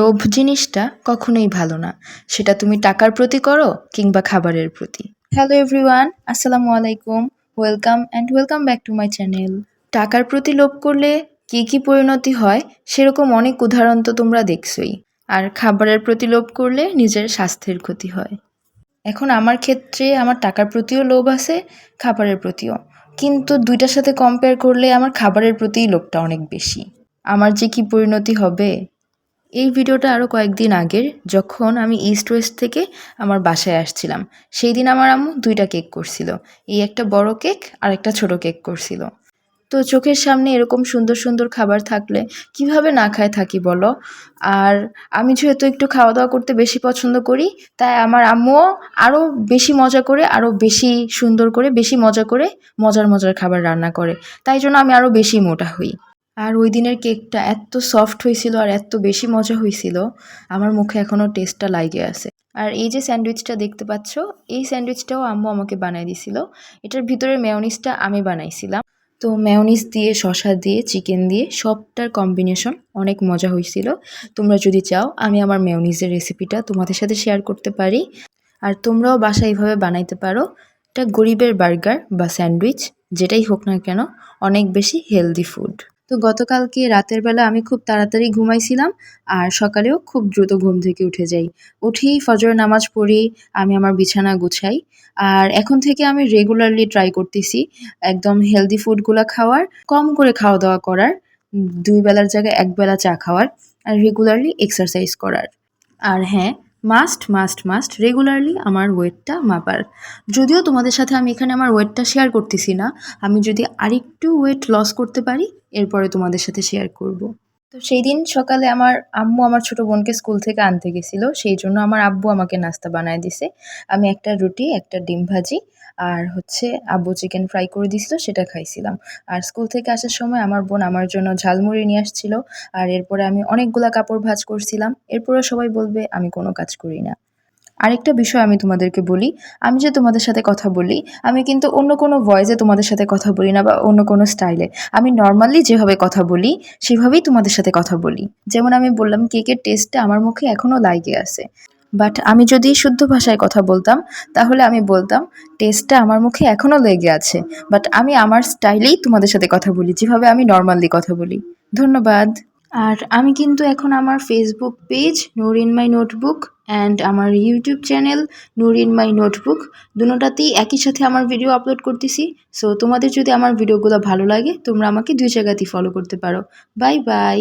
লোভ জিনিসটা কখনোই ভালো না, সেটা তুমি টাকার প্রতি করো কিংবা খাবারের প্রতি। হ্যালো এভরিওয়ান, আসসালামু আলাইকুম, welcome back to my channel. টাকার প্রতি লোভ করলে কী কী পরিণতি হয় সেরকম অনেক উদাহরণ তো তোমরা দেখছোই। আর খাবারের প্রতি লোভ করলে নিজের স্বাস্থ্যের ক্ষতি হয়। এখন আমার ক্ষেত্রে আমার টাকার প্রতিও লোভ আছে, খাবারের প্রতিও, কিন্তু দুইটার সাথে কম্পেয়ার করলে আমার খাবারের প্রতিই লোভটা অনেক বেশি। আমার যে কী পরিণতি হবে। এই ভিডিওটা আরও কয়েকদিন আগের, যখন আমি ইস্ট ওয়েস্ট থেকে আমার বাসায় আসছিলাম। সেই দিন আমার আম্মু 2টা কেক করছিল, এই একটা বড় কেক আর একটা ছোট কেক করছিল। তো চোখের সামনে এরকম সুন্দর সুন্দর খাবার থাকলে কিভাবে না খায় থাকি বলো। আর আমি যেহেতু একটু খাওয়া দাওয়া করতে বেশি পছন্দ করি, তাই আমার আম্মুও আরও বেশি মজা করে, আরও বেশি সুন্দর করে, বেশি মজা করে মজার মজার খাবার রান্না করে। তাই জন্য আমি আরও বেশি মোটা হই। আর ওই দিনের কেকটা এত সফট হয়েছিল আর এত বেশি মজা হয়েছিল, আমার মুখে এখনও টেস্টটা লাগে আছে। আর এই যে স্যান্ডউইচটা দেখতে পাচ্ছ, এই স্যান্ডউইচটাও আম্মু আমাকে বানায় দিছিল। এটার ভিতরের মেয়োনিজটা আমি বানাইছিলাম। তো মেয়োনিজ দিয়ে, শসা দিয়ে, চিকেন দিয়ে সবটার কম্বিনেশন অনেক মজা হয়েছিল। তোমরা যদি চাও আমি আমার মেয়োনিজের রেসিপিটা তোমাদের সাথে শেয়ার করতে পারি। আর তোমরাও বাসায় এইভাবে বানাইতে পারো। এটা গরিবের বার্গার বা স্যান্ডউইচ যেটাই হোক না কেন, অনেক বেশি হেলদি ফুড। তো গতকালকে রাতের বেলা আমি খুব তাড়াতাড়ি ঘুমাইছিলাম, আর সকালেও খুব দ্রুত ঘুম থেকে উঠে যাই। উঠেই ফজরের নামাজ পড়ি, আমি আমার বিছানা গুছাই। আর এখন থেকে আমি রেগুলারলি ট্রাই করতেছি একদম হেলদি ফুডগুলো খাওয়ার, কম করে খাওয়া দাওয়া করার, 2 বেলার জায়গায় 1 বেলা চা খাওয়ার, আর রেগুলারলি এক্সারসাইজ করার। আর হ্যাঁ, মাস্ট রেগুলারলি আমার ওয়েটটা মাপার। যদিও তোমাদের সাথে আমি এখানে আমার ওয়েটটা শেয়ার করতেছি না, আমি যদি আরেকটু ওয়েট লস করতে পারি এরপরে তোমাদের সাথে শেয়ার করব। তো সেই দিন সকালে আমার আম্মু আমার ছোট বোনকে স্কুল থেকে আনতে গেছিল, সেই জন্য আমার আব্বু আমাকে নাস্তা বানায় দিছে। আমি একটা রুটি, একটা ডিম ভাজি আর আব্বু চিকেন ফ্রাই করে দিছিল, সেটা খাইছিলাম। আর স্কুল থেকে আসার সময় আমার বোন আমার জন্য ঝালমুড়ি নিয়ে আসছিল। আর এরপরে আমি অনেকগুলা কাপড় ভাঁজ করছিলাম। এরপরে সবাই বলবে আমি কোনো কাজ করি না। আরেকটা বিষয় আমি তোমাদেরকে বলি, আমি যে তোমাদের সাথে কথা বলি, আমি কিন্তু অন্য কোনো ভয়েসে তোমাদের সাথে কথা বলি না বা অন্য কোনো স্টাইলে। আমি নর্মালি যেভাবে কথা বলি সেভাবেই তোমাদের সাথে কথা বলি। যেমন আমি বললাম কেকের টেস্টটা আমার মুখে এখনও লাগে আছে, বাট আমি যদি শুদ্ধ ভাষায় কথা বলতাম তাহলে আমি বলতাম টেস্টটা আমার মুখে এখনও লেগে আছে, বাট আমি আমার স্টাইলেই তোমাদের সাথে কথা বলি, যেভাবে আমি নর্মালি কথা বলি। ধন্যবাদ। আর আমি কিন্তু এখন আমার Facebook page Noor in my notebook and আমার YouTube channel Noor in my notebook, দুটোটাতেই একই সাথে আমার ভিডিও আপলোড করতেছি। সো তোমাদের যদি আমার ভিডিওগুলো ভালো লাগে তোমরা আমাকে 2 জায়গাতেই ফলো করতে পারো। Bye bye.